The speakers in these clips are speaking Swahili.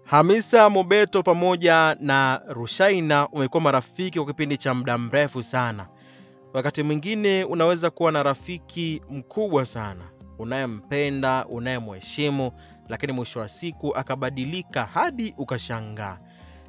Hamisa Mobeto pamoja na Rushaynah wamekuwa marafiki kwa kipindi cha muda mrefu sana. Wakati mwingine unaweza kuwa na rafiki mkubwa sana, unayempenda, unayemheshimu, lakini mwisho wa siku akabadilika hadi ukashangaa.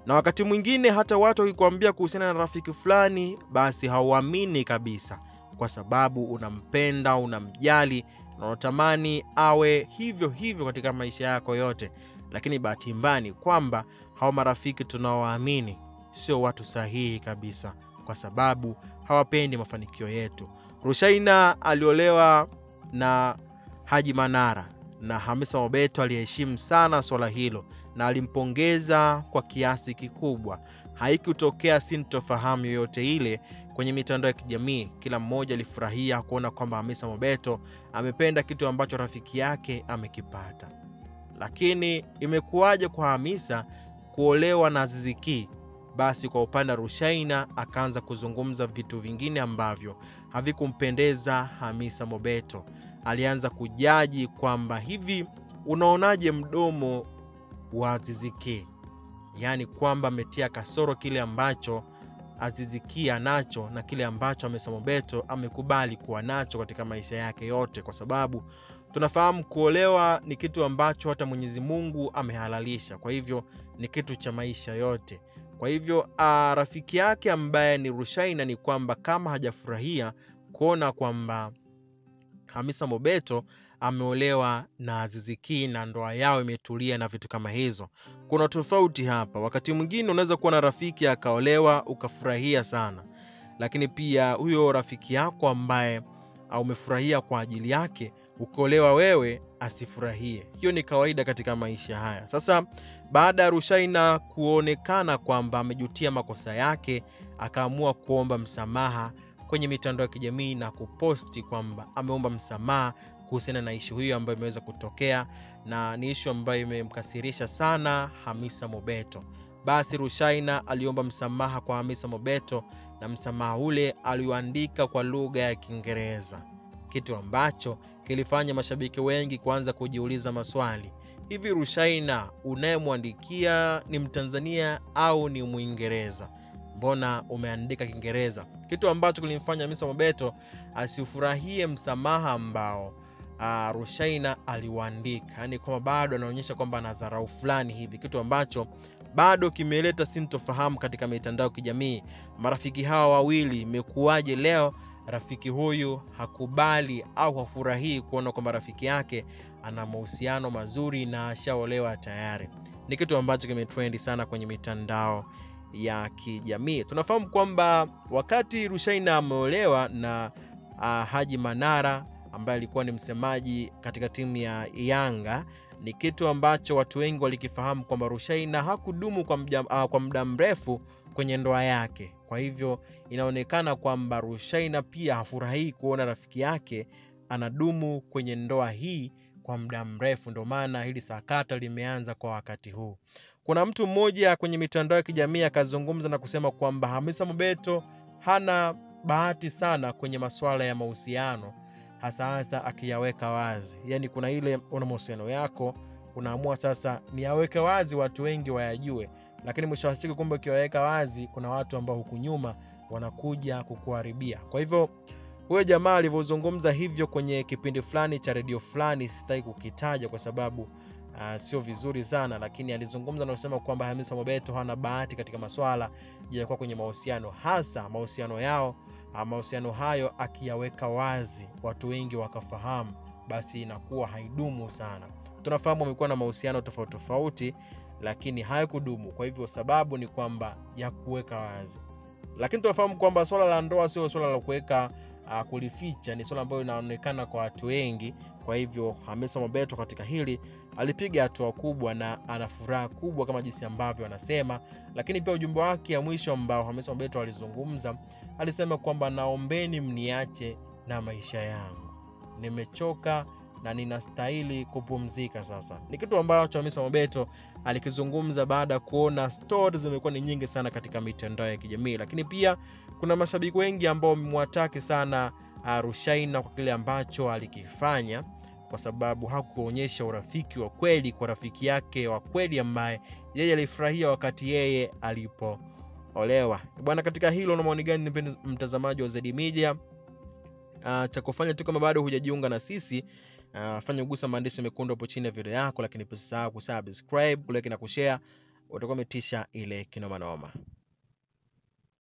Na wakati mwingine hata watu wakikwambia kuhusiana na rafiki fulani, basi hauamini kabisa, kwa sababu unampenda, unamjali, na unatamani awe hivyo hivyo katika maisha yako yote. Lakini bahati mbaya ni kwamba hao marafiki tunaowaamini sio watu sahihi kabisa, kwa sababu hawapendi mafanikio yetu. Rushaynah aliolewa na Haji Manara, na Hamisa Mobeto aliheshimu sana swala hilo na alimpongeza kwa kiasi kikubwa. Haikutokea sintofahamu yoyote ile kwenye mitandao ya kijamii. Kila mmoja alifurahia kuona kwamba Hamisa Mobeto amependa kitu ambacho rafiki yake amekipata. Lakini imekuwaje kwa Hamisa kuolewa na Aziz Ki? Basi kwa upande wa Rushaynah akaanza kuzungumza vitu vingine ambavyo havikumpendeza Hamisa Mobeto. Alianza kujaji kwamba hivi unaonaje mdomo wa Aziz Ki? Yaani kwamba ametia kasoro kile ambacho Aziz Ki anacho na kile ambacho Hamisa Mobeto amekubali kuwa nacho katika maisha yake yote, kwa sababu tunafahamu kuolewa ni kitu ambacho hata Mwenyezi Mungu amehalalisha. Kwa hivyo ni kitu cha maisha yote. Kwa hivyo rafiki yake ambaye ni Rushaynah ni kwamba kama hajafurahia kuona kwamba Hamisa Mobeto ameolewa na Aziz Ki na ndoa yao imetulia na vitu kama hizo, kuna tofauti hapa. Wakati mwingine unaweza kuwa na rafiki akaolewa ukafurahia sana, lakini pia huyo rafiki yako ambaye umefurahia kwa ajili yake ukolewa wewe asifurahie. Hiyo ni kawaida katika maisha haya. Sasa baada ya Rushaynah kuonekana kwamba amejutia makosa yake, akaamua kuomba msamaha kwenye mitandao ya kijamii na kuposti kwamba ameomba msamaha kuhusiana na issue hiyo ambayo imeweza kutokea, na ni issue ambayo imemkasirisha sana Hamisa Mobeto. Basi Rushaynah aliomba msamaha kwa Hamisa Mobeto, na msamaha ule aliuandika kwa lugha ya Kiingereza, kitu ambacho kilifanya mashabiki wengi kuanza kujiuliza maswali. Hivi Rushaynah unayemwandikia ni Mtanzania au ni Muingereza? Mbona umeandika Kiingereza? Kitu ambacho kilimfanya Hamisa Mobeto asifurahie msamaha ambao Rushaynah aliuandika. Yaani kwamba bado anaonyesha kwamba ana dharau fulani hivi, kitu ambacho bado kimeleta sintofahamu katika mitandao ya kijamii. Marafiki hawa wawili, imekuwaje leo rafiki huyu hakubali au hafurahii kuona kwamba rafiki yake ana mahusiano mazuri na ashaolewa tayari? Ni kitu ambacho kimetrendi sana kwenye mitandao ya kijamii. Tunafahamu kwamba wakati Rushaynah ameolewa na Haji Manara ambaye alikuwa ni msemaji katika timu ya Yanga, ni kitu ambacho watu wengi walikifahamu kwamba Rushaynah hakudumu kwa muda mrefu kwenye ndoa yake. Kwa hivyo inaonekana kwamba Rushaynah pia hafurahii kuona rafiki yake anadumu kwenye ndoa hii kwa muda mrefu. Ndio maana hili sakata limeanza kwa wakati huu. Kuna mtu mmoja kwenye mitandao ya kijamii akazungumza na kusema kwamba Hamisa Mobeto hana bahati sana kwenye masuala ya mahusiano, hasa akiyaweka wazi. Yaani kuna ile una mahusiano yako, unaamua sasa niyaweke wazi watu wengi wayajue, lakini mwisho wa siku kumbe ukiweka wazi kuna watu ambao huku nyuma wanakuja kukuharibia. Kwa hivyo huyo jamaa alivyozungumza hivyo kwenye kipindi fulani cha radio fulani, sitaki kukitaja kwa sababu sio vizuri sana, lakini alizungumza na kusema kwamba Hamisa Mobeto hana bahati katika masuala ya kuwa kwenye mahusiano, hasa mahusiano hayo akiyaweka wazi watu wengi wakafahamu, basi inakuwa haidumu sana. Tunafahamu amekuwa na mahusiano tofauti lakini hayakudumu. Kwa hivyo sababu ni kwamba ya kuweka wazi. Lakini tunafahamu kwamba swala la ndoa sio swala la kuweka kulificha, ni swala ambalo linaonekana kwa watu wengi. Kwa hivyo Hamisa Mobeto katika hili alipiga hatua kubwa na ana furaha kubwa kama jinsi ambavyo anasema. Lakini pia ujumbe wake ya mwisho ambao Hamisa Mobeto alizungumza, alisema kwamba naombeni mniache na maisha yangu, nimechoka na ninastahili kupumzika sasa. Ni kitu ambacho Hamisa Mobeto alikizungumza baada ya kuona stories zimekuwa ni nyingi sana katika mitandao ya kijamii. Lakini pia kuna mashabiki wengi ambao wamemwataki sana Rushaynah kwa kile ambacho alikifanya. kwa sababu hakuonyesha urafiki wa kweli kwa rafiki yake wa kweli ambaye yeye alifurahia wakati yeye alipoolewa. Bwana, katika hilo na maoni gani mtazamaji wa Zedi Media? Cha kufanya tu, kama bado hujajiunga na sisi, fanya ugusa maandishi mekundu hapo chini ya video yako, lakini usisahau kusubscribe, kulike na kushare. Utakuwa umetisha ile kinoma noma.